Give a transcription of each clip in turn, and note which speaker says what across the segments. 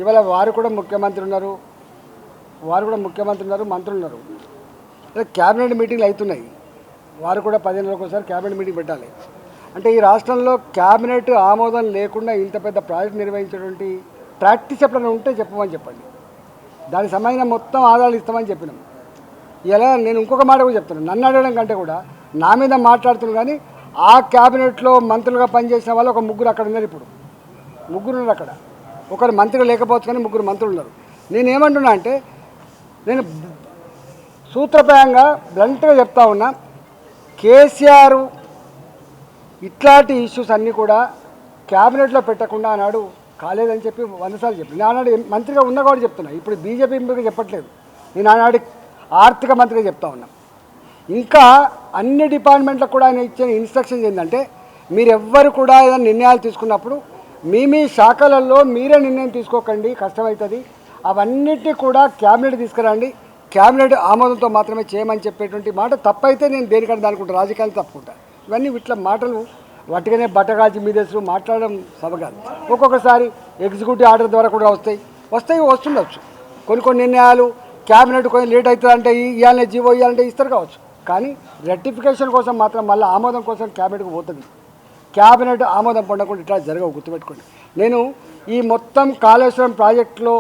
Speaker 1: ఇవాళ వారు కూడా ముఖ్యమంత్రి ఉన్నారు, మంత్రులు ఉన్నారు. క్యాబినెట్ మీటింగ్లు అవుతున్నాయి. వారు కూడా 10 నెలలకు ఒకసారి క్యాబినెట్ మీటింగ్ పెట్టాలి. అంటే ఈ రాష్ట్రంలో క్యాబినెట్ ఆమోదం లేకుండా ఇంత పెద్ద ప్రాజెక్ట్ నిర్వహించేటువంటి ప్రాక్టీస్ ఎప్పుడైనా ఉంటే చెప్పండి. దానికి సంబంధించిన మొత్తం ఆధారాలు ఇస్తామని చెప్పినాం. ఇలా నేను ఇంకొక మాట కూడా చెప్తున్నాను, నన్ను అడగడం కంటే కూడా నా మీద మాట్లాడుతున్నాను. కానీ ఆ క్యాబినెట్లో మంత్రులుగా పనిచేసిన వాళ్ళు ఒక 3 అక్కడ ఉన్నారు. ఇప్పుడు 3 ఉన్నారు అక్కడ. ఒకరు మంత్రిగా లేకపోవచ్చు కానీ 3 మంత్రులు ఉన్నారు. నేనేమంటున్నా అంటే, నేను సూత్రప్రాయంగా బ్లంట్గా చెప్తా ఉన్నా, కేసీఆర్ ఇట్లాంటి ఇష్యూస్ అన్నీ కూడా క్యాబినెట్లో పెట్టకుండా ఆనాడు కాలేదని చెప్పి 100 సార్లు చెప్పి, నేను ఆనాడు మంత్రిగా ఉన్నా కూడా చెప్తున్నా. ఇప్పుడు బీజేపీ ఎంపీగా చెప్పట్లేదు, నేను ఆనాడు ఆర్థిక మంత్రిగా చెప్తా ఉన్నా. ఇంకా అన్ని డిపార్ట్మెంట్లకు కూడా ఆయన ఇచ్చిన ఇన్స్ట్రక్షన్స్ ఏంటంటే, మీరెవ్వరు కూడా ఏదైనా నిర్ణయాలు తీసుకున్నప్పుడు మీ శాఖలలో మీరే నిర్ణయం తీసుకోకండి, కష్టమవుతుంది. అవన్నిటినీ కూడా క్యాబినెట్ తీసుకురండి, క్యాబినెట్ ఆమోదంతో మాత్రమే చేయమని చెప్పేటువంటి మాట తప్పైతే నేను దేనికంటే దానికుంటా, రాజకీయాలు తప్పుకుంటా. ఇవన్నీ ఇట్లా మాటలు వాటికనే బట్టగాల్చి మీదేసు మాట్లాడడం సభ కాదు. ఒక్కొక్కసారి ఎగ్జిక్యూటివ్ ఆర్డర్ ద్వారా కూడా వస్తుండొచ్చు. కొన్ని నిర్ణయాలు క్యాబినెట్ కొంచెం లేట్ అవుతుందంటే ఇవ్వాలనే జీవో ఇవ్వాలంటే ఇస్తారు కావచ్చు. కానీ రెక్టిఫికేషన్ కోసం మాత్రం మళ్ళీ ఆమోదం కోసం క్యాబినెట్కి పోతుంది. క్యాబినెట్ ఆమోదం పొందకుండా ఇట్లా జరగవు, గుర్తుపెట్టుకోండి. నేను ఈ మొత్తం కాళేశ్వరం ప్రాజెక్టులో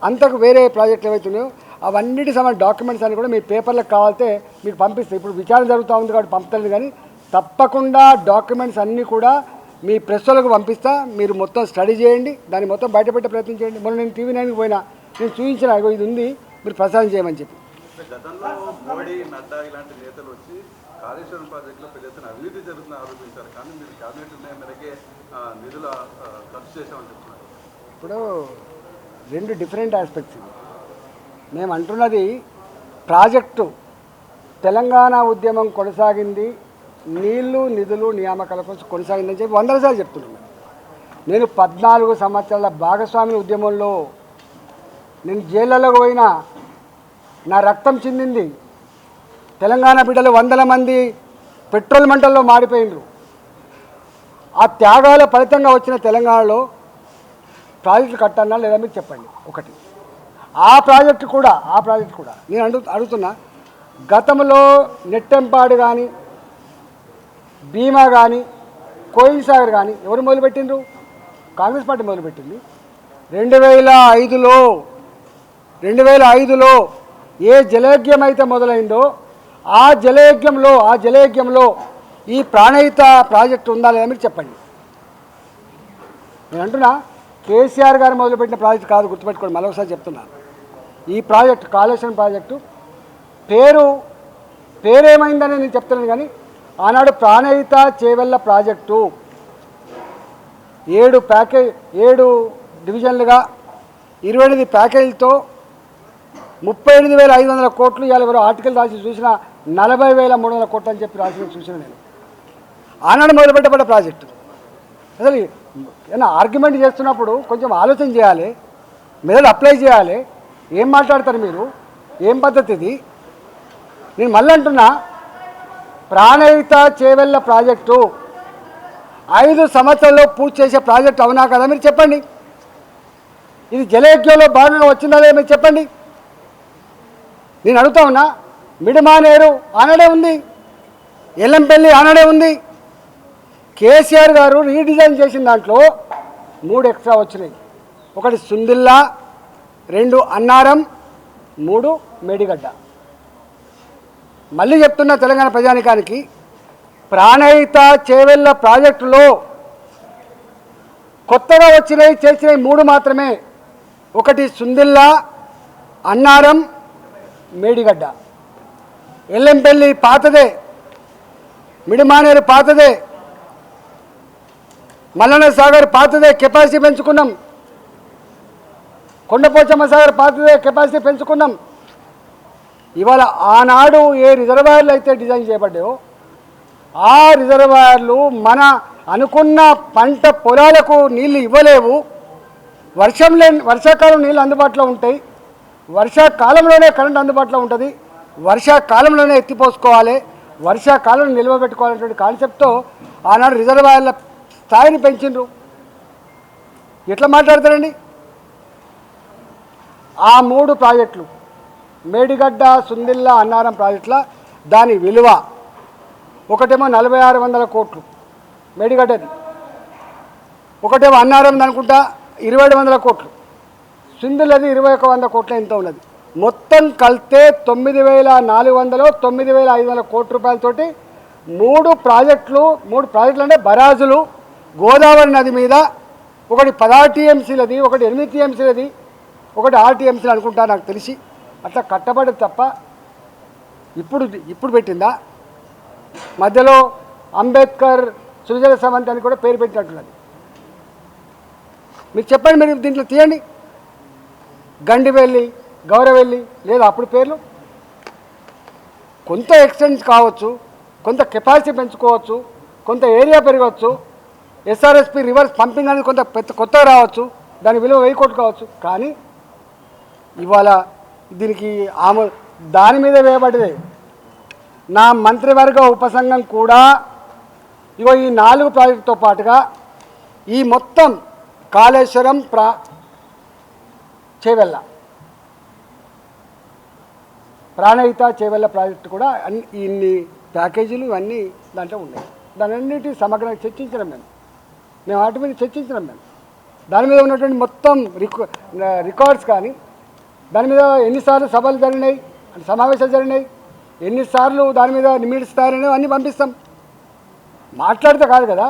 Speaker 1: అంతకు వేరే ప్రాజెక్టులు ఏవైతున్నాయో అవన్నిటి సంబంధించిన డాక్యుమెంట్స్ అన్ని కూడా మీ పేపర్లకు కావాలితే మీకు పంపిస్తాయి. ఇప్పుడు విచారణ జరుగుతూ ఉంది కాబట్టి పంపుతుంది, కానీ తప్పకుండా డాక్యుమెంట్స్ అన్నీ కూడా మీ ప్రెస్లకు పంపిస్తా. మీరు మొత్తం స్టడీ చేయండి, దాన్ని మొత్తం బయటపెట్టే ప్రయత్నం చేయండి. మొన్న నేను టీవీ 9కి పోయినా, నేను చూపించిన ఇది ఉంది, మీరు ప్రసారం చేయమని చెప్పి.
Speaker 2: గతంలో మోడీ, నడ్డా ఇలాంటి నేతలు వచ్చి కాళేశ్వరం ప్రాజెక్టులో పెద్ద ఎత్తున అవినీతి జరుగుతుందని ఆరోపించారు. కానీ మీరు క్యాబినెట్ నిర్ణయం మేరకే నిధుల ఖర్చు చేశామని చెప్తున్నారు.
Speaker 1: ఇప్పుడు 2 డిఫరెంట్ ఆస్పెక్ట్స్. మేము అంటున్నది ప్రాజెక్టు తెలంగాణ ఉద్యమం కొనసాగింది, నీళ్లు నిధులు నియామకాల కోసం కొనసాగిందని చెప్పి 100 సార్లు చెప్తున్నాను. నేను 14 సంవత్సరాల భాగస్వామి ఉద్యమంలో నేను జైళ్ళలోకి పోయినా, నా రక్తం చిందింది. తెలంగాణ బిడ్డలు 100 మంది పెట్రోల్ మంటల్లో మాడిపోయినరు. ఆ త్యాగాల ఫలితంగా వచ్చిన తెలంగాణలో ప్రాజెక్టులు కట్టన్నా లేదా మీరు చెప్పండి. ఒకటి ఆ ప్రాజెక్టు కూడా నేను అడుగుతున్నా, గతంలో నెట్టెంపాడు కానీ, భీమా కానీ, కోయిల్ సాగర్ కానీ ఎవరు మొదలుపెట్టిండ్రు? కాంగ్రెస్ పార్టీ మొదలుపెట్టింది. 2005లో ఏ జలయజ్ఞం అయితే మొదలైందో ఆ జలయజ్ఞంలో ఈ ప్రాణహిత ప్రాజెక్టు ఉందా లేదా మీరు చెప్పండి. నేను అంటున్నా, కేసీఆర్ గారు మొదలుపెట్టిన ప్రాజెక్టు కాదు, గుర్తుపెట్టుకోండి. మరొకసారి చెప్తున్నాను, ఈ ప్రాజెక్టు కాళేశ్వరం ప్రాజెక్టు పేరేమైందని నేను చెప్తున్నాను. కానీ ఆనాడు ప్రాణహిత చేవెళ్ళ ప్రాజెక్టు 7 డివిజన్లుగా 28 ప్యాకేజీలతో 38,500 కోట్లు. ఇవాళ ఎవరో ఆర్టికల్ రాసి చూసిన 40,300 కోట్లు అని చెప్పి రాసి చూసిన నేను. ఆనాడు మొదలుపెట్టబడ్డ ప్రాజెక్టు. అసలు ఏమైనా ఆర్గ్యుమెంట్ చేస్తున్నప్పుడు కొంచెం ఆలోచన చేయాలి, మెదడు అప్లై చేయాలి. ఏం మాట్లాడతారు మీరు? ఏం పద్ధతి ఇది? నేను మళ్ళీ అంటున్నా, ప్రాణహిత చేవెళ్ళ ప్రాజెక్టు 5 సంవత్సరాల్లో పూర్తి చేసే ప్రాజెక్టు అవునా కదా మీరు చెప్పండి. ఇది జలయజ్ఞంలో భాగంగా వచ్చిందా లేదా మీరు చెప్పండి. నేను అడుగుతా ఉన్నా, మిడిమానేరు ఆనాడే ఉంది, ఎల్లంపల్లి ఆనాడే ఉంది. కేసీఆర్ గారు రీడిజైన్ చేసిన దాంట్లో 3 ఎక్స్ట్రా వచ్చినాయి. 1 సుందిల్లా, 2 అన్నారం, 3 మేడిగడ్డ. మళ్ళీ చెప్తున్న తెలంగాణ ప్రజానికానికి, ప్రాణహిత చేవెళ్ళ ప్రాజెక్టులో కొత్తగా చేసినవి 3 మాత్రమే. 1 సుందిల్లా, అన్నారం, మేడిగడ్డ. ఎల్లంపల్లి పాతదే, మిడిమానేరు పాతదే, మల్లన్న సాగర్ పాతదే, కెపాసిటీ పెంచుకున్నాం. కొండపోచమ్మ సాగర్ పాతదే, కెపాసిటీ పెంచుకున్నాం. ఇవాళ ఆనాడు ఏ రిజర్వాయర్లు అయితే డిజైన్ చేయబడ్డాయో ఆ రిజర్వాయర్లు మన అనుకున్న పంట పొలాలకు నీళ్ళు ఇవ్వలేవు. వర్షాకాలం నీళ్ళు అందుబాటులో ఉంటాయి, వర్షాకాలంలోనే కరెంట్ అందుబాటులో ఉంటుంది, వర్షాకాలంలోనే ఎత్తిపోసుకోవాలి, వర్షాకాలం నిల్వ పెట్టుకోవాలనేటువంటి కాన్సెప్ట్తో ఆనాడు రిజర్వాయర్ల స్థాయిని పెంచిండ్రు. ఎట్లా మాట్లాడతారండి? ఆ 3 ప్రాజెక్టులు మేడిగడ్డ, సుందిల్ల, అన్నారం ప్రాజెక్టుల దాని విలువ ఒకటేమో 4600 కోట్లు మేడిగడ్డది, ఒకటేమో అన్నారం అనుకుంటా 2700 కోట్లు, సుందిల్లది 2100 కోట్ల ఎంత ఉన్నది. మొత్తం కలిస్తే 9400 9500 కోట్ల రూపాయలతోటి 3 ప్రాజెక్టులు అంటే బరాజులు గోదావరి నది మీద, ఒకటి 16 టీఎంసీలది, ఒకటి 8 టీఎంసీలది, ఒకటి 6 టీఎంసీలు అనుకుంటా నాకు తెలిసి అట్లా కట్టబడదు తప్ప ఇప్పుడు పెట్టిందా? మధ్యలో అంబేద్కర్ సృజల సమంతి అని కూడా పేరు పెట్టినట్టున్నది. మీరు చెప్పండి, మీరు దీంట్లో తీయండి. గండివెల్లి, గౌరవెల్లి లేదా అప్పుడు పేర్లు కొంత ఎక్స్టెండ్ కావచ్చు, కొంత కెపాసిటీ పెంచుకోవచ్చు, కొంత ఏరియా పెరగవచ్చు, ఎస్ఆర్ఎస్పి రివర్స్ పంపింగ్ అనేది కొంత కొత్తగా రావచ్చు, దాని విలువ 1000 కోట్లు కావచ్చు. కానీ ఇవాళ దీనికి దాని మీద వేయబడ్డదే. నా మంత్రివర్గ ఉపసంఘం కూడా ఇగో ఈ 4 ప్రాజెక్టుతో పాటుగా ఈ మొత్తం కాళేశ్వరం చేవెళ్ళ, ప్రాణహిత చేవెళ్ళ ప్రాజెక్టు కూడా ఇన్ని ప్యాకేజీలు ఇవన్నీ దాంట్లో ఉన్నాయి. దాని అన్నింటి సమగ్రంగా చర్చించడం మేము వాటి మీద చర్చించడం దాని మీద ఉన్నటువంటి మొత్తం రికార్డ్స్ కానీ, దాని మీద ఎన్నిసార్లు సభలు జరిగినాయి, సమావేశాలు జరిగినాయి, ఎన్నిసార్లు దాని మీద నిమిడిస్తారనేవి అన్నీ పంపిస్తాం. మాట్లాడితే కాదు కదా.